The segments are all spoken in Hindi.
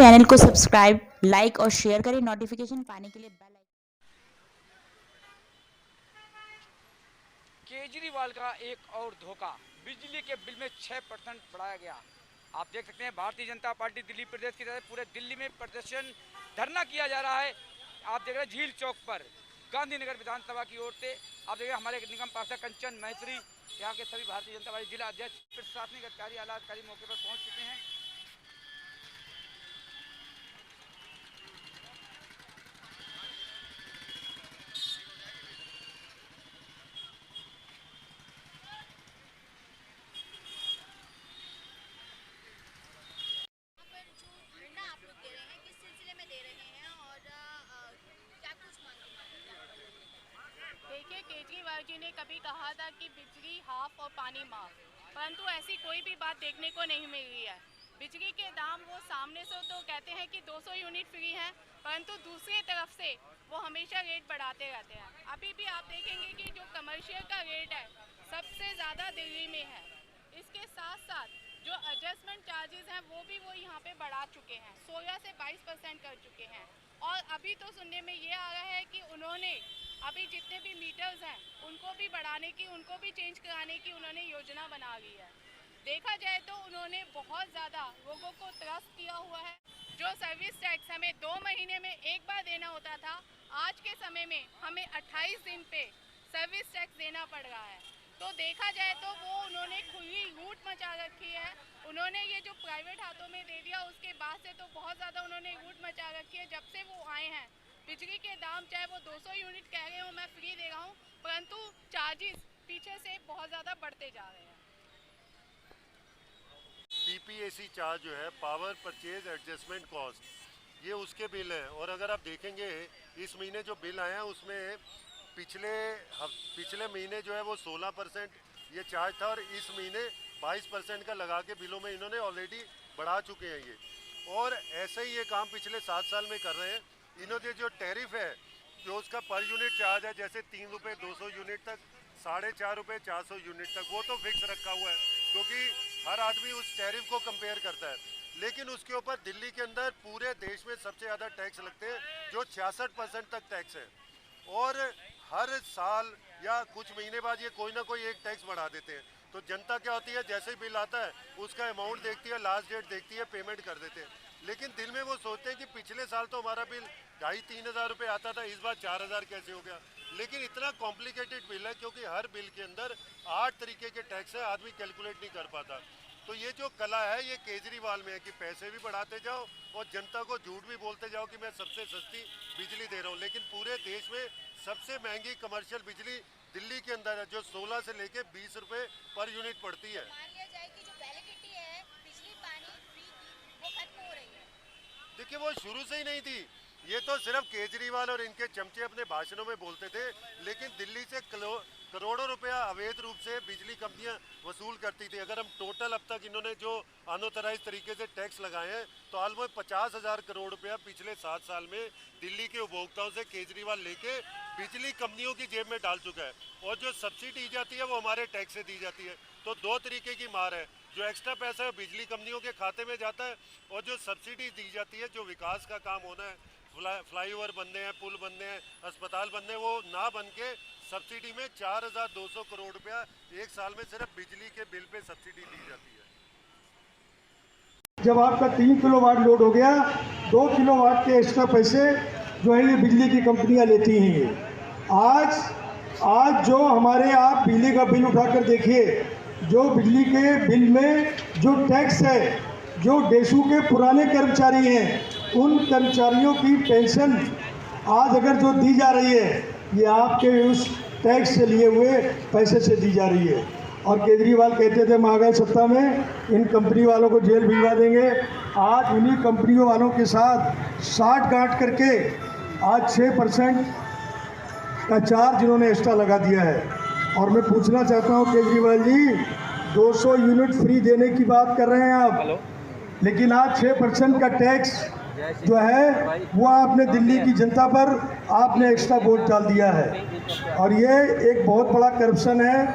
चैनल को सब्सक्राइब, लाइक और शेयर करें। नोटिफिकेशन पाने के लिए बेल आइकन। केजरीवाल का एक और धोखा, बिजली के बिल में 6% बढ़ाया गया। आप देख सकते हैं भारतीय जनता पार्टी दिल्ली प्रदेश की तरह पूरे दिल्ली में प्रदर्शन धरना किया जा रहा है। आप देख रहे हैं झील चौक पर गांधीनगर विधानसभा की ओर से। आप देख रहे हैं हमारे निगम पार्षद कंचन मैत्री, यहाँ के सभी भारतीय जनता पार्टी जिला अध्यक्ष, प्रशासनिक अधिकारी, आला अधिकारी मौके पर पहुंच चुके हैं। देखिए, केजरीवाल जी ने कभी कहा था कि बिजली हाफ और पानी माफ, परंतु ऐसी कोई भी बात देखने को नहीं मिल रही है। बिजली के दाम वो सामने से तो कहते हैं कि 200 यूनिट फ्री है, परंतु दूसरी तरफ से वो हमेशा रेट बढ़ाते रहते हैं। अभी भी आप देखेंगे कि जो कमर्शियल का रेट है सबसे ज़्यादा दिल्ली में है। इसके साथ साथ जो एडजस्टमेंट चार्जेस हैं वो यहाँ पे बढ़ा चुके हैं, 16 से 22% कर चुके हैं। और अभी तो सुनने में ये आ रहा है कि उन्होंने अभी जितने भी मीटर्स हैं उनको भी बढ़ाने की, उनको भी चेंज कराने की उन्होंने योजना बना ली है। देखा जाए तो उन्होंने बहुत ज़्यादा लोगों को त्रस्त किया हुआ है। जो सर्विस टैक्स हमें 2 महीने में एक बार देना होता था, आज के समय में हमें 28 दिन पे सर्विस टैक्स देना पड़ रहा है। तो देखा जाए तो वो उन्होंने खुली लूट मचा रखी है। उन्होंने ये जो प्राइवेट हाथों में दे दिया, उसके बाद से तो बहुत ज़्यादा उन्होंने लूट मचा रखी है। जब से वो आए हैं, बिजली के दाम चाहे वो 200 यूनिट कह रहे हो मैं फ्री दे रहा हूँ, परंतु चार्जेस पीछे से बहुत ज़्यादा बढ़ते जा रहे हैं। पीपीएसी चार्ज जो है, पावर परचेज एडजस्टमेंट कॉस्ट, ये उसके बिल हैं। और अगर आप देखेंगे इस महीने जो बिल आए हैं उसमें पिछले महीने जो है वो 16% ये चार्ज था, और इस महीने 22% का लगा के बिलों में इन्होंने ऑलरेडी बढ़ा चुके हैं ये। और ऐसे ही ये काम पिछले 7 साल में कर रहे हैं। इन्होंने जो टैरिफ है, जो उसका पर यूनिट चार्ज है, जैसे 3 रुपये 200 यूनिट तक, 4.5 रुपये 400 यूनिट तक, वो तो फिक्स रखा हुआ है क्योंकि हर आदमी उस टैरिफ को कंपेयर करता है। लेकिन उसके ऊपर दिल्ली के अंदर पूरे देश में सबसे ज़्यादा टैक्स लगते हैं, जो 66% तक टैक्स है। और हर साल या कुछ महीने बाद ये कोई ना कोई एक टैक्स बढ़ा देते हैं। तो जनता क्या होती है, जैसे ही बिल आता है उसका अमाउंट देखती है, लास्ट डेट देखती है, पेमेंट कर देते हैं। लेकिन दिल में वो सोचते हैं कि पिछले साल तो हमारा बिल 2,500-3 हज़ार रुपये आता था, इस बार 4 हज़ार कैसे हो गया। लेकिन इतना कॉम्प्लिकेटेड बिल है क्योंकि हर बिल के अंदर 8 तरीके के टैक्स है, आदमी कैलकुलेट नहीं कर पाता। तो ये जो कला है ये केजरीवाल में है कि पैसे भी बढ़ाते जाओ और जनता को झूठ भी बोलते जाओ कि मैं सबसे सस्ती बिजली दे रहा हूँ। लेकिन पूरे देश में सबसे महंगी कमर्शियल बिजली दिल्ली के अंदर है, जो 16 से लेके 20 रुपये पर यूनिट पड़ती है। मान लिया जाए कि जो वैलिडिटी है बिजली पानी फ्री की वो खत्म हो रही है। देखिए, वो शुरू से ही नहीं थी। ये तो सिर्फ केजरीवाल और इनके चमचे अपने भाषणों में बोलते थे, लेकिन दिल्ली से करोड़ों रुपया अवैध रूप से बिजली कंपनियां वसूल करती थी। अगर हम टोटल अब तक इन्होंने जो अनऑथराइज तरीके से टैक्स लगाए हैं, तो ऑलमोस्ट 50,000 करोड़ रुपया पिछले 7 साल में दिल्ली के उपभोक्ताओं से केजरीवाल लेके बिजली कंपनियों की जेब में डाल चुका है। और जो सब्सिडी दी जाती है वो हमारे टैक्स से दी जाती है। तो 2 तरीके की मार है, जो एक्स्ट्रा पैसा है बिजली कंपनियों के खाते में जाता है, और जो सब्सिडी दी जाती है, जो विकास का काम होना है, फ्लाईओवर बनने हैं, पुल बनने हैं, अस्पताल बनने हैं, वो ना बन के सब्सिडी में 4,200 करोड़ रुपया एक साल में सिर्फ बिजली के बिल पे सब्सिडी दी जाती है। जब आपका 3 किलोवाट लोड हो गया, 2 किलोवाट के एक्स्ट्रा पैसे जो है ये बिजली की कंपनियां लेती हैं। ये आज जो हमारे आप बिजली का बिल उठाकर देखिए, जो बिजली के बिल में जो टैक्स है, जो डेसू के पुराने कर्मचारी हैं उन कर्मचारियों की पेंशन आज अगर जो दी जा रही है, ये आपके उस टैक्स से लिए हुए पैसे से दी जा रही है। और केजरीवाल कहते थे महंगाई सत्ता में इन कंपनी वालों को जेल भिजवा देंगे। आज उन्हीं कंपनियों वालों के साथ साठ गांठ करके आज 6% का चार्ज इन्होंने एक्स्ट्रा लगा दिया है। और मैं पूछना चाहता हूँ केजरीवाल जी, 200 यूनिट फ्री देने की बात कर रहे हैं आप, लेकिन आज 6% का टैक्स जो है वो आपने दिल्ली की जनता पर आपने एक्स्ट्रा बोझ डाल दिया है। और ये एक बहुत बड़ा करप्शन है।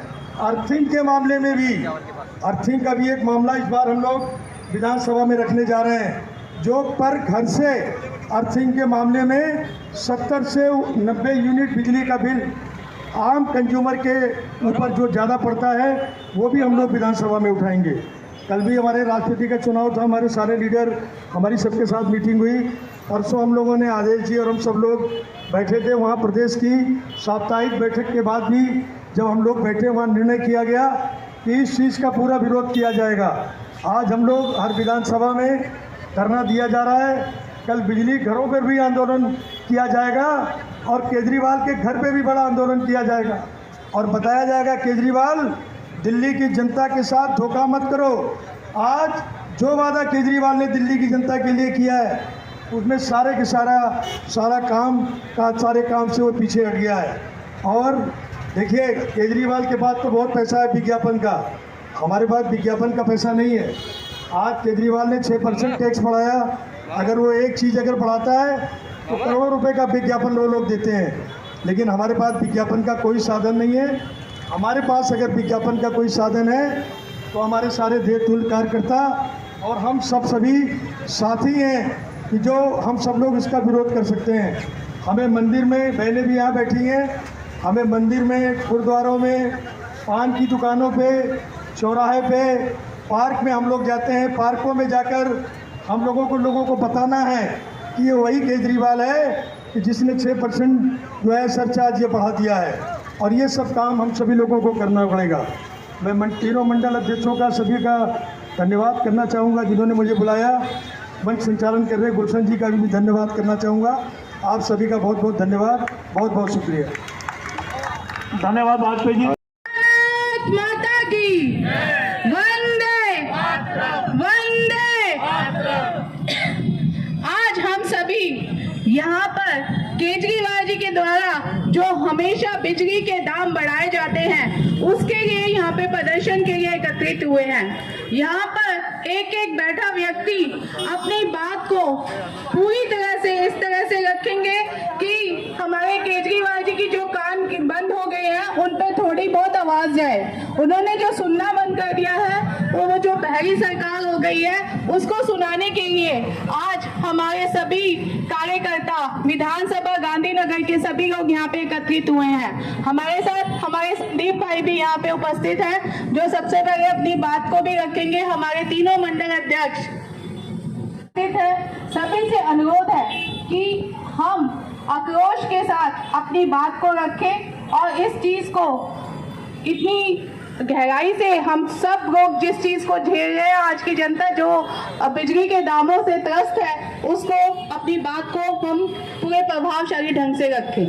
अर्थिंग के मामले में भी, अर्थिंग का भी एक मामला इस बार हम लोग विधानसभा में रखने जा रहे हैं। जो पर घर से अर्थिंग के मामले में 70 से 90 यूनिट बिजली का बिल आम कंज्यूमर के ऊपर जो ज़्यादा पड़ता है वो भी हम लोग विधानसभा में उठाएंगे। कल भी हमारे राष्ट्रपति का चुनाव था, हमारे सारे लीडर, हमारी सबके साथ मीटिंग हुई। परसों हम लोगों ने आदेश जी और हम सब लोग बैठे थे वहाँ, प्रदेश की साप्ताहिक बैठक के बाद भी जब हम लोग बैठे वहाँ निर्णय किया गया कि इस चीज़ का पूरा विरोध किया जाएगा। आज हम लोग हर विधानसभा में धरना दिया जा रहा है, कल बिजली घरों पर भी आंदोलन किया जाएगा और केजरीवाल के घर पे भी बड़ा आंदोलन किया जाएगा और बताया जाएगा केजरीवाल दिल्ली की जनता के साथ धोखा मत करो। आज जो वादा केजरीवाल ने दिल्ली की जनता के लिए किया है उसमें सारे के सारे काम से वो पीछे हट गया है। और देखिए केजरीवाल के पास तो बहुत पैसा है विज्ञापन का, हमारे पास विज्ञापन का पैसा नहीं है। आज केजरीवाल ने 6% टैक्स बढ़ाया, अगर वो एक चीज़ अगर बढ़ाता है तो करोड़ों रुपए का विज्ञापन वो लोग देते हैं, लेकिन हमारे पास विज्ञापन का कोई साधन नहीं है। हमारे पास अगर विज्ञापन का कोई साधन है तो हमारे सारे देवतुल्य कार्यकर्ता और हम सभी साथी हैं कि जो हम सब लोग इसका विरोध कर सकते हैं। हमें मंदिर में, बहनें भी यहाँ बैठी हैं, हमें मंदिर में, गुरुद्वारों में, पान की दुकानों पे, चौराहे पे, पार्क में हम लोग जाते हैं। पार्कों में जाकर हम लोगों को बताना है कि ये वही केजरीवाल है कि जिसने 6% जो है सरचार्ज ये बढ़ा दिया है। और ये सब काम हम सभी लोगों को करना पड़ेगा। मैं तीनों मंडल अध्यक्षों का सभी का धन्यवाद करना चाहूँगा जिन्होंने मुझे बुलाया। मंच संचालन कर रहे गुलशन जी का भी धन्यवाद करना चाहूँगा। आप सभी का बहुत बहुत धन्यवाद, बहुत बहुत शुक्रिया। धन्यवाद वाजपेयी जी। माता की वंदे वंदे। आज हम सभी यहाँ पर केजरीवाल जी के द्वारा जो हमेशा बिजली के दाम बढ़ाए जाते हैं उसके लिए यहाँ पे प्रदर्शन के लिए एकत्रित हुए हैं। यहाँ पर एक एक बैठा व्यक्ति अपनी बात को पूरी तरह से इस तरह से रखेंगे कि हमारे केजरीवाल जी की जो कान बंद हो गए हैं उन पे थोड़ी बहुत आवाज जाए। उन्होंने जो सुनना बंद कर दिया है वो जो बहरी सरकार हो गई है उसको सुनाने के लिए आज हमारे सभी कार्यकर्ता विधानसभा गांधीनगर के सभी लोग यहाँ पे एकत्रित हुए हैं। हमारे साथ हमारे संदीप भाई भी यहाँ पे उपस्थित हैं जो सबसे पहले अपनी बात को भी रखेंगे। हमारे तीनों मंडल अध्यक्ष है। सभी से अनुरोध है कि हम आक्रोश के साथ अपनी बात को रखें और इस चीज को इतनी गहराई से हम सब लोग जिस चीज को झेल रहे हैं, आज की जनता जो बिजली के दामों से त्रस्त है, उसको अपनी बात को हम पूरे प्रभावशाली ढंग से रखें।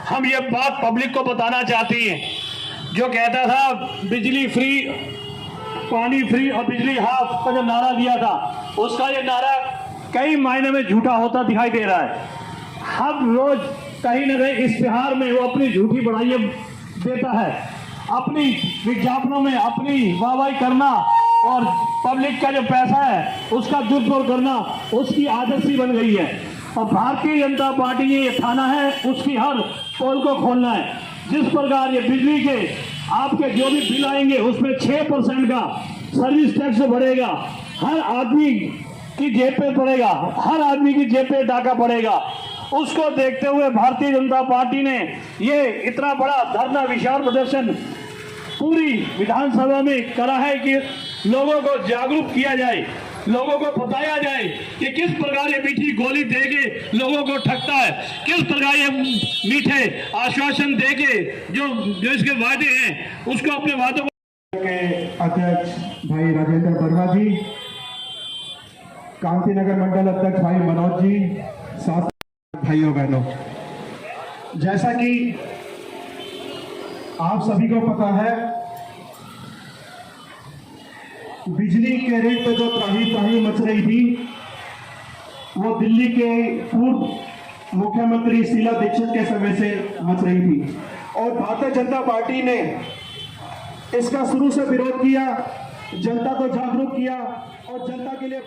हम ये बात पब्लिक को बताना चाहते हैं, जो कहता था बिजली फ्री, पानी फ्री और बिजली हाफ का जो नारा दिया था, उसका ये नारा कई मायने में झूठा होता दिखाई दे रहा है। हर रोज कहीं न कहीं इश्तिहार में वो अपनी झूठी बढ़ाइयाँ देता है, अपनी विज्ञापनों में अपनी वाहवाही करना और पब्लिक का जो पैसा है उसका दुरुपयोग करना उसकी आदत सी बन गई है। और भारतीय जनता पार्टी ये थाना है, उसकी हर पोल को खोलना है। जिस प्रकार ये बिजली के आपके जो भी बिल आएंगे उसमें 6% का सर्विस टैक्स बढ़ेगा, हर आदमी की जेब पे पड़ेगा, हर आदमी की जेब पे डाका पड़ेगा। उसको देखते हुए भारतीय जनता पार्टी ने ये इतना बड़ा धरना विशाल प्रदर्शन पूरी विधानसभा में करा है कि लोगों को जागरूक किया जाए, लोगों को बताया जाए कि किस प्रकार ये मीठी गोली देके लोगों को ठगता है, किस प्रकार ये मीठे आश्वासन देके जो इसके वादे हैं उसको अपने वादों के अध्यक्ष भाई राजेंद्र वर्मा जी, कांतिनगर मंडल अध्यक्ष भाई मनोज जी, साथ भाइयों बहनों, जैसा कि आप सभी को पता है बिजली के रेट पे जो त्राही मच रही थी वो दिल्ली के पूर्व मुख्यमंत्री शीला दीक्षित के समय से मच रही थी और भारतीय जनता पार्टी ने इसका शुरू से विरोध किया, जनता को जागरूक किया और जनता के लिए